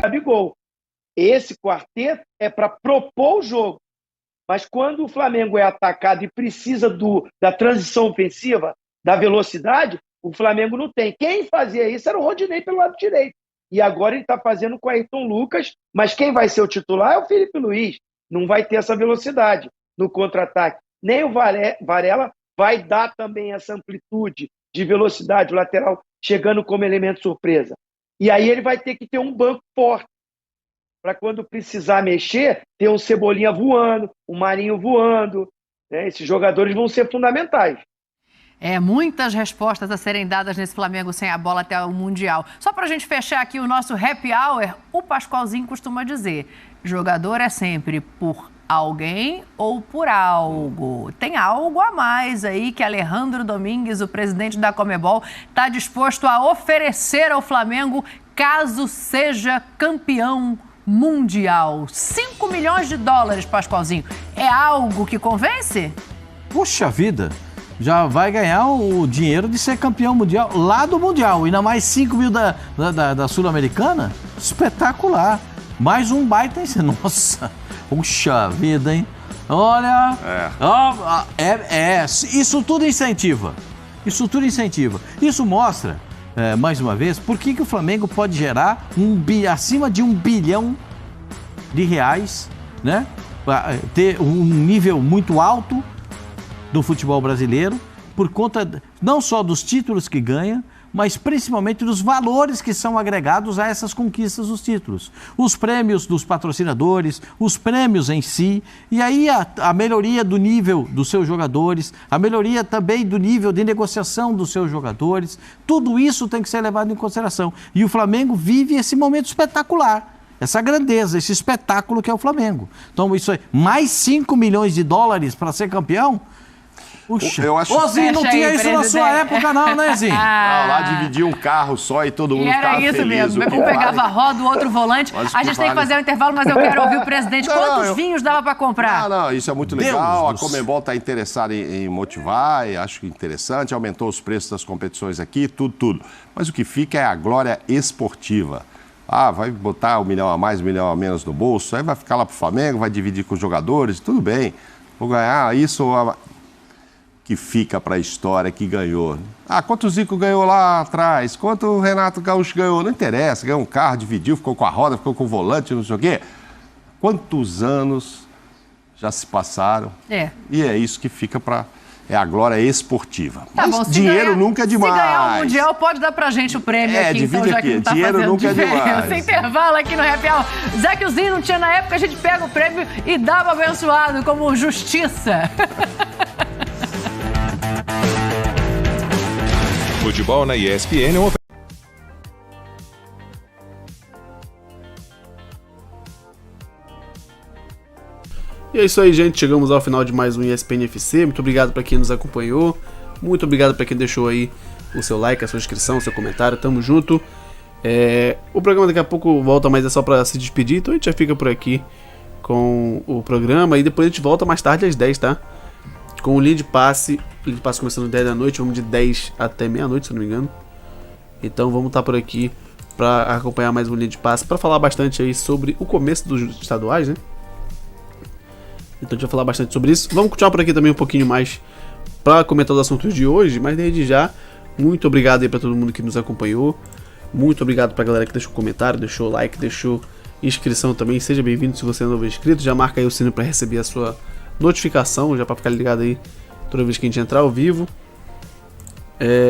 Gabigol. Esse quarteto é para propor o jogo. Mas quando o Flamengo é atacado e precisa da transição ofensiva, da velocidade, o Flamengo não tem. Quem fazia isso era o Rodinei pelo lado direito. E agora ele está fazendo com o Ayrton Lucas, mas quem vai ser o titular é o Felipe Luiz. Não vai ter essa velocidade no contra-ataque. Nem o Varela vai dar também essa amplitude de velocidade, o lateral chegando como elemento surpresa. E aí ele vai ter que ter um banco forte, para quando precisar mexer, ter um Cebolinha voando, um Marinho voando. Né? Esses jogadores vão ser fundamentais. Muitas respostas a serem dadas nesse Flamengo sem a bola até o Mundial. Só para a gente fechar aqui o nosso happy hour, o Pascoalzinho costuma dizer: jogador é sempre por alguém ou por algo. Tem algo a mais aí que Alejandro Domingues, o presidente da Conmebol, está disposto a oferecer ao Flamengo caso seja campeão mundial. 5 milhões de dólares, Pascoalzinho. É algo que convence? Puxa vida! Já vai ganhar o dinheiro de ser campeão mundial lá do Mundial. Ainda mais 5 mil da Sul-Americana? Espetacular. Mais um baita, hein? Nossa, puxa vida, hein? Olha, isso tudo incentiva. Isso tudo incentiva. Isso mostra, mais uma vez, por que o Flamengo pode gerar acima de 1 bilhão de reais, né? Ter um nível muito alto do futebol brasileiro, por conta não só dos títulos que ganha, mas principalmente dos valores que são agregados a essas conquistas dos títulos. Os prêmios dos patrocinadores, os prêmios em si, e aí a melhoria do nível dos seus jogadores, a melhoria também do nível de negociação dos seus jogadores, tudo isso tem que ser levado em consideração. E o Flamengo vive esse momento espetacular, essa grandeza, esse espetáculo que é o Flamengo. Então isso aí, mais 5 milhões de dólares para ser campeão. Puxa, eu acho... Ô Zinho, não tinha isso na sua época não, né Zinho? Não, lá dividia um carro só e todo mundo ficava feliz. Era isso mesmo, um pegava a roda, o outro volante. A gente tem que fazer um intervalo, mas eu quero ouvir o presidente. Quantos vinhos dava para comprar? Não, isso é muito legal. A Conmebol está interessada em motivar, e acho interessante, aumentou os preços das competições aqui, tudo. Mas o que fica é a glória esportiva. Vai botar 1 milhão a mais, 1 milhão a menos no bolso, aí vai ficar lá pro Flamengo, vai dividir com os jogadores, tudo bem. Vou ganhar isso... que fica para a história que ganhou. Quanto o Zico ganhou lá atrás? Quanto o Renato Gaúcho ganhou? Não interessa, ganhou um carro, dividiu, ficou com a roda, ficou com o volante, não sei o quê. Quantos anos já se passaram? E é isso que fica é a glória esportiva. Tá Mas bom, dinheiro nunca é demais. Se ganhar o Mundial, pode dar pra gente o prêmio aqui, então, já que não tá dinheiro fazendo nunca diferença. É demais. Intervalo aqui no Happy Hour. Já que o Zinho não tinha na época, a gente pega o prêmio e dá pro abençoado como justiça. Futebol na ESPN. E é isso aí, gente. Chegamos ao final de mais um ESPN FC. Muito obrigado para quem nos acompanhou. Muito obrigado para quem deixou aí o seu like, a sua inscrição, o seu comentário. Tamo junto. O programa daqui a pouco volta, mas é só para se despedir. Então a gente já fica por aqui com o programa. E depois a gente volta mais tarde às 10, tá? Com o Linha de Passe. Linha de Passe começando às 10 da noite. Vamos de 10 até meia-noite, se não me engano. Então vamos estar por aqui para acompanhar mais um Linha de Passe, para falar bastante aí sobre o começo dos estaduais, né? Então a gente vai falar bastante sobre isso. Vamos continuar por aqui também um pouquinho mais para comentar os assuntos de hoje, mas desde já, muito obrigado aí para todo mundo que nos acompanhou. Muito obrigado para a galera que deixou comentário, deixou like, deixou inscrição também. Seja bem-vindo se você é novo inscrito. Já marca aí o sino para receber a sua notificação, já para ficar ligado aí toda vez que a gente entrar ao vivo.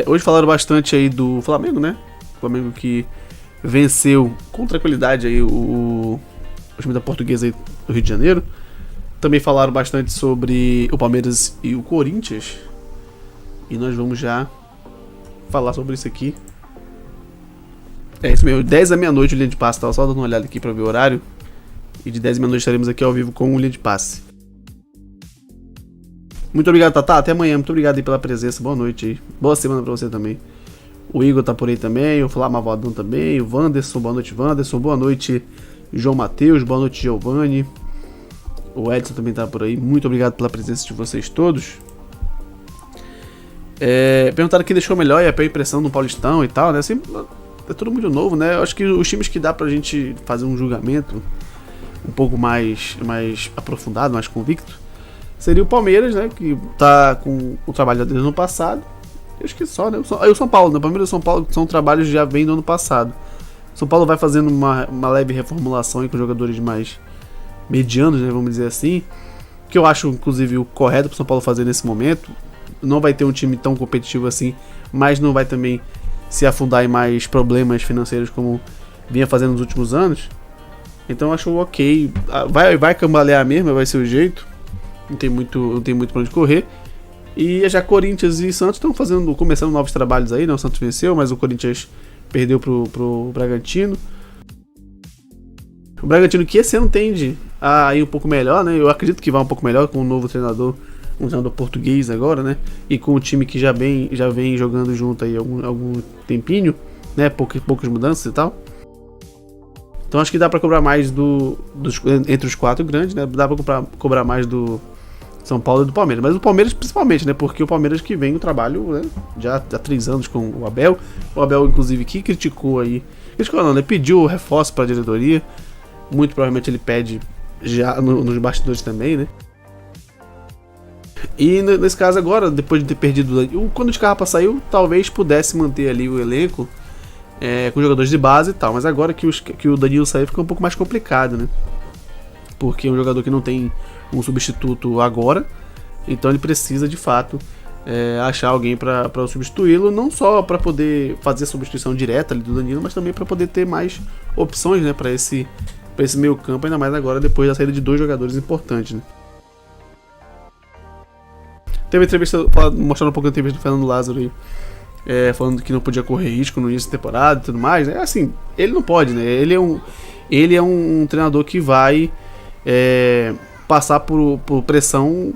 Hoje falaram bastante aí do Flamengo, né? O Flamengo que venceu com tranquilidade aí o time da Portuguesa aí do Rio de Janeiro. Também falaram bastante sobre o Palmeiras e o Corinthians. E nós vamos já falar sobre isso aqui. É isso mesmo, 10 da meia-noite o Linha de Passe. Tava só dando uma olhada aqui para ver o horário. E de 10 da meia-noite estaremos aqui ao vivo com o Linha de Passe. Muito obrigado, Tatá. Até amanhã. Muito obrigado aí pela presença. Boa noite aí. Boa semana pra você também. O Igor tá por aí também. O Flávio Mavaldão também. O Wanderson. Boa noite, Wanderson. Boa noite, João Matheus. Boa noite, Giovanni. O Edson também tá por aí. Muito obrigado pela presença de vocês todos. Perguntaram quem deixou melhor e a impressão no Paulistão e tal, né? Assim, é tudo muito novo, né? Eu acho que os times que dá pra gente fazer um julgamento um pouco mais aprofundado, mais convicto, seria o Palmeiras, né? Que tá com o trabalho desde o ano passado. Eu acho que só, né? O São Paulo, né? O Palmeiras e o São Paulo são trabalhos que já vem do ano passado. O São Paulo vai fazendo uma leve reformulação aí com jogadores mais medianos, né? Vamos dizer assim. Que eu acho, inclusive, o correto pro São Paulo fazer nesse momento. Não vai ter um time tão competitivo assim, mas não vai também se afundar em mais problemas financeiros como vinha fazendo nos últimos anos. Então eu acho ok. Vai cambalear mesmo, vai ser o jeito. Não tem muito pra onde correr. E já Corinthians e Santos estão começando novos trabalhos aí, né? O Santos venceu, mas o Corinthians perdeu pro Bragantino. O Bragantino que esse ano tende a ir um pouco melhor, né? Eu acredito que vai um pouco melhor com o novo treinador, um treinador português agora, né? E com o time que já vem jogando junto aí algum tempinho, né? Poucas mudanças e tal. Então acho que dá pra cobrar mais entre os 4 grandes, né? Dá pra cobrar mais do São Paulo e do Palmeiras. Mas o Palmeiras principalmente, né? Porque o Palmeiras que vem o trabalho, né? Já há 3 anos com o Abel. O Abel, inclusive, que criticou aí. Criticou não, né? Pediu reforço pra diretoria. Muito provavelmente ele pede já nos bastidores também, né? E nesse caso agora, depois de ter perdido quando o Scarpa saiu, talvez pudesse manter ali o elenco com jogadores de base e tal. Mas agora que o Danilo saiu, fica um pouco mais complicado, né? Porque é um jogador que não tem um substituto agora. Então ele precisa de fato achar alguém para substituí-lo, não só para poder fazer a substituição direta ali do Danilo, mas também para poder ter mais opções, né, para esse meio campo, ainda mais agora depois da saída de 2 jogadores importantes, né? Teve entrevista, mostrando um pouco da entrevista do Fernando Lázaro aí, falando que não podia correr risco no início da temporada e tudo mais, né? Assim, ele não pode, né? Ele é um treinador que vai passar por pressão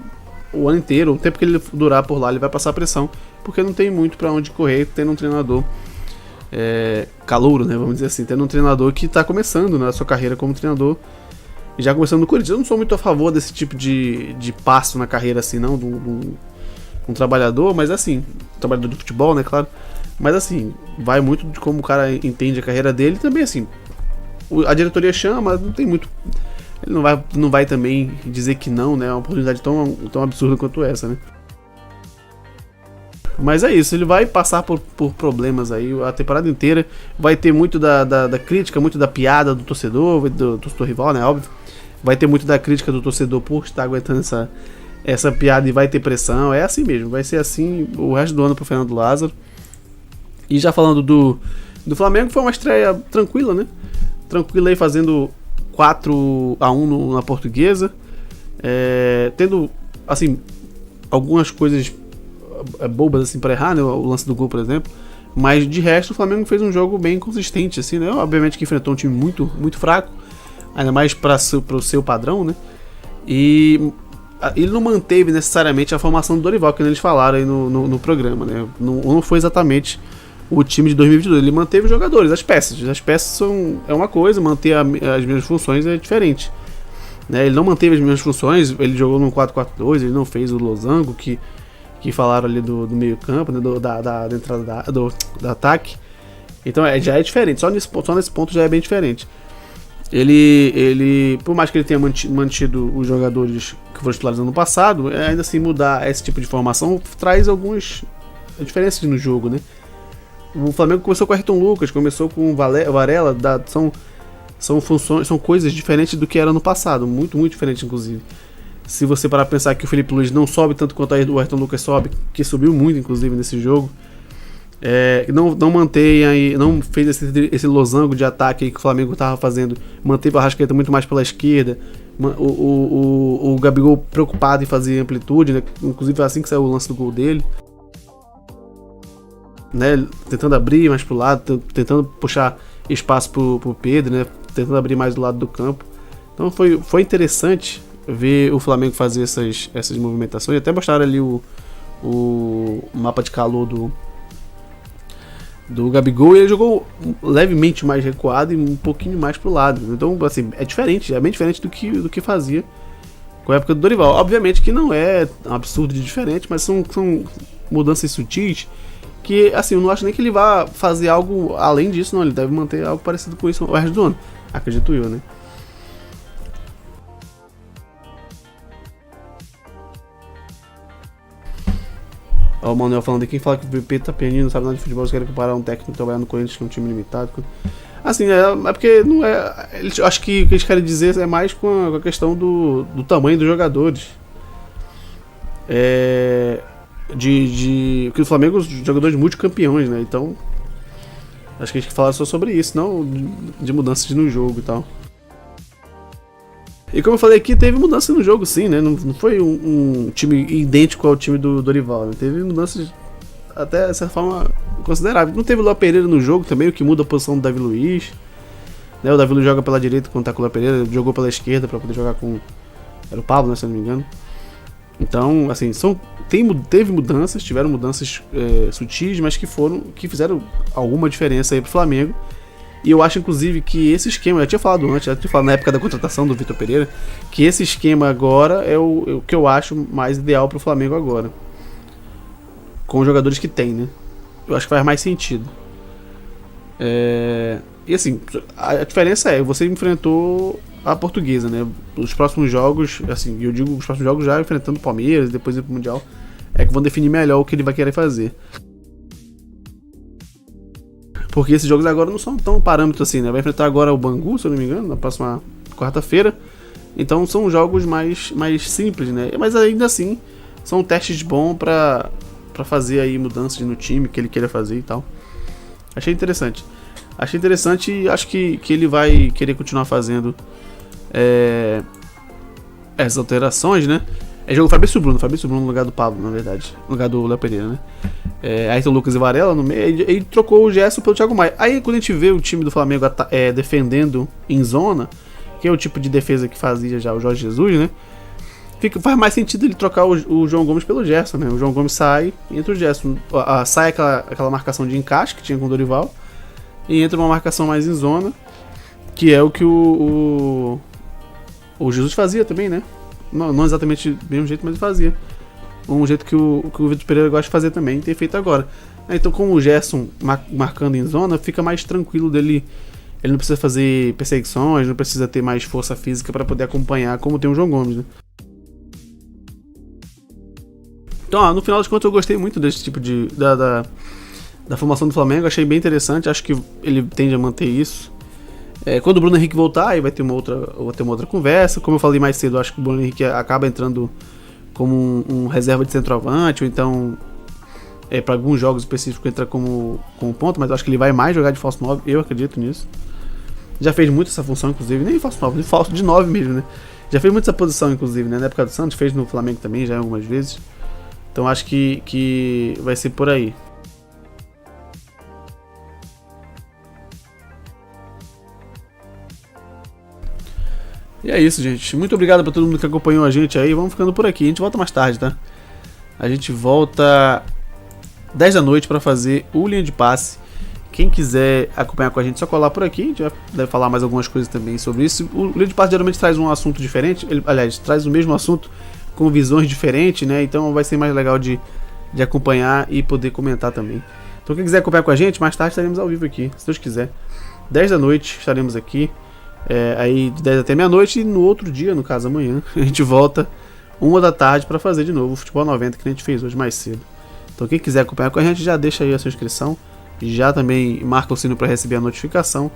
o ano inteiro. O tempo que ele durar por lá, ele vai passar pressão, porque não tem muito pra onde correr tendo um treinador calouro, né? Vamos dizer assim, tendo um treinador que tá começando na sua carreira como treinador, já começando no Corinthians. Eu não sou muito a favor desse tipo de passo na carreira assim, não, de um trabalhador, mas assim, trabalhador de futebol, né, claro, mas assim, vai muito de como o cara entende a carreira dele. Também assim, a diretoria chama, não tem muito, ele não vai também dizer que não, né, é uma oportunidade tão absurda quanto essa, né. Mas é isso, ele vai passar por problemas aí a temporada inteira. Vai ter muito da crítica, muito da piada do torcedor rival, né, óbvio. Vai ter muito da crítica do torcedor por estar aguentando essa piada, e vai ter pressão. É assim mesmo, vai ser assim o resto do ano pro Fernando Lázaro. E já falando do Flamengo, foi uma estreia tranquila, né? Tranquila aí, fazendo 4-1 na Portuguesa. Tendo, assim, algumas coisas bobas assim para errar, né? O lance do gol, por exemplo. Mas de resto, o Flamengo fez um jogo bem consistente, assim, né? Obviamente que enfrentou um time muito, muito fraco, ainda mais para o seu padrão, né? E ele não manteve necessariamente a formação do Dorival, que eles falaram aí no programa, né? Não foi exatamente o time de 2022. Ele manteve os jogadores, as peças. As peças é uma coisa, manter as mesmas funções é diferente, né? Ele não manteve as mesmas funções, ele jogou no 4-4-2, ele não fez o losango que falaram ali do meio campo, né, da entrada do ataque. Então já é diferente, só nesse ponto já é bem diferente. Ele por mais que ele tenha mantido os jogadores que foram titulares no ano passado, ainda assim mudar esse tipo de formação traz algumas diferenças no jogo, né? O Flamengo começou com o Ayrton Lucas, começou com o Varela, são coisas diferentes do que era no passado, muito, muito diferente, inclusive. Se você parar pra pensar que o Felipe Luiz não sobe tanto quanto o Ayrton Lucas sobe, que subiu muito, inclusive, nesse jogo, não mantém aí, não fez esse losango de ataque aí que o Flamengo estava fazendo, manteve a Arrascaeta muito mais pela esquerda, o Gabigol preocupado em fazer amplitude, né? Inclusive foi assim que saiu o lance do gol dele, né? Tentando abrir mais pro lado, tentando puxar espaço pro Pedro, né? Tentando abrir mais do lado do campo. Então foi interessante ver o Flamengo fazer essas movimentações. Até mostraram ali o mapa de calor do Gabigol, e ele jogou levemente mais recuado e um pouquinho mais pro lado. Então, assim, é bem diferente do que fazia com a época do Dorival. Obviamente que não é um absurdo de diferente, mas são mudanças sutis que, assim, eu não acho nem que ele vá fazer algo além disso, não. Ele deve manter algo parecido com isso o resto do ano, acredito eu, né? Ó, o Manuel falando aqui, quem fala que o VP tá pianinho, não sabe nada de futebol, você quer comparar um técnico trabalhando no Corinthians com um time limitado. Assim, é porque não é. Acho que o que eles querem dizer é mais com a questão do tamanho dos jogadores. Porque o Flamengo, os jogadores multicampeões, né? Então, acho que a gente fala só sobre isso, não de mudanças no jogo e tal. E como eu falei aqui, teve mudança no jogo, sim, né? Não foi um time idêntico ao time do Dorival, né? Teve mudanças até, de certa forma, consideráveis. Não teve o Léo Pereira no jogo também, o que muda a posição do Davi Luiz. Né? O Davi Luiz joga pela direita quando tá com o Léo Pereira, jogou pela esquerda pra poder jogar com... Era o Pablo, né, se eu não me engano. Então, assim, tiveram mudanças sutis, mas que fizeram alguma diferença aí pro Flamengo. E eu acho, inclusive, que esse esquema, eu já tinha falado antes, já tinha falado na época da contratação do Vitor Pereira, que esse esquema agora é o que eu acho mais ideal pro Flamengo agora. Com os jogadores que tem, né? Eu acho que faz mais sentido. E assim, a diferença você enfrentou a Portuguesa, né? Os próximos jogos, assim, eu digo os próximos jogos já enfrentando o Palmeiras, depois ir pro Mundial, é que vão definir melhor o que ele vai querer fazer. Porque esses jogos agora não são tão parâmetros assim, né? Vai enfrentar agora o Bangu, se eu não me engano, na próxima quarta-feira. Então são jogos mais simples, né? Mas ainda assim, são testes bons pra fazer aí mudanças no time que ele queira fazer e tal. Achei interessante e acho que ele vai querer continuar fazendo essas alterações, né? Jogou o Fabrício Bruno no lugar do Pablo, na verdade. No lugar do Léo Pereira, né? Aí tem o Lucas e Varela no meio. E trocou o Gerson pelo Thiago Maia. Aí quando a gente vê o time do Flamengo defendendo em zona, que é o tipo de defesa que fazia já o Jorge Jesus, né? Faz mais sentido ele trocar o João Gomes pelo Gerson, né? O João Gomes sai e entra o Gerson. Sai aquela marcação de encaixe que tinha com o Dorival. E entra uma marcação mais em zona, que é o que o Jesus fazia também, né? Não exatamente do mesmo jeito, mas ele fazia. Um jeito que o Vitor Pereira gosta de fazer também, e tem feito agora. Então, com o Gerson marcando em zona, fica mais tranquilo dele. Ele não precisa fazer perseguições, não precisa ter mais força física para poder acompanhar, como tem o João Gomes, né? Então, no final das contas, eu gostei muito desse tipo da formação do Flamengo. Achei bem interessante, acho que ele tende a manter isso. Quando o Bruno Henrique voltar, aí vai ter uma outra conversa. Como eu falei mais cedo, acho que o Bruno Henrique acaba entrando como um reserva de centroavante, ou então para alguns jogos específicos entra como ponto, mas acho que ele vai mais jogar de falso 9, eu acredito nisso. Já fez muito essa função, inclusive, nem falso 9, falso de 9 mesmo, né? Já fez muito essa posição, inclusive, né? Na época do Santos, fez no Flamengo também, já algumas vezes. Então acho que vai ser por aí. E é isso, gente. Muito obrigado pra todo mundo que acompanhou a gente aí. Vamos ficando por aqui. A gente volta mais tarde, tá? A gente volta 10 da noite pra fazer o Linha de Passe. Quem quiser acompanhar com a gente, só colar por aqui. A gente deve falar mais algumas coisas também sobre isso. O Linha de Passe geralmente traz um assunto diferente. Aliás, traz o mesmo assunto com visões diferentes, né? Então vai ser mais legal de acompanhar e poder comentar também. Então quem quiser acompanhar com a gente, mais tarde estaremos ao vivo aqui, se Deus quiser. 10 da noite estaremos aqui. Aí de 10 até meia-noite, e no outro dia, no caso amanhã, a gente volta 1 da tarde para fazer de novo o Futebol 90 que a gente fez hoje mais cedo. Então quem quiser acompanhar com a gente, já deixa aí a sua inscrição, já também marca o sino para receber a notificação,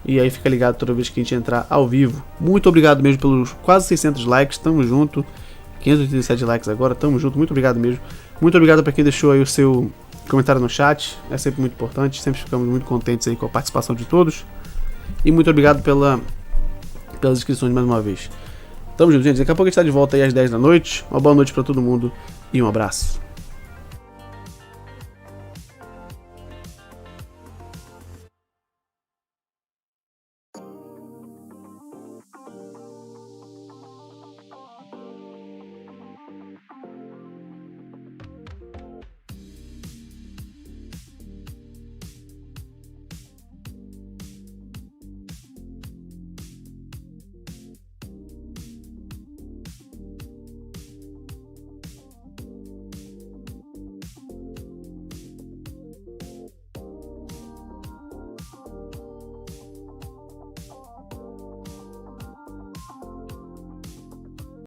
e aí fica ligado toda vez que a gente entrar ao vivo. Muito obrigado mesmo pelos quase 600 likes, tamo junto, 587 likes agora, tamo junto, muito obrigado mesmo. Muito obrigado para quem deixou aí o seu comentário no chat, é sempre muito importante, sempre ficamos muito contentes aí com a participação de todos. E muito obrigado pelas inscrições mais uma vez. Tamo junto, gente. Daqui a pouco a gente tá de volta aí às 10 da noite. Uma boa noite pra todo mundo e um abraço.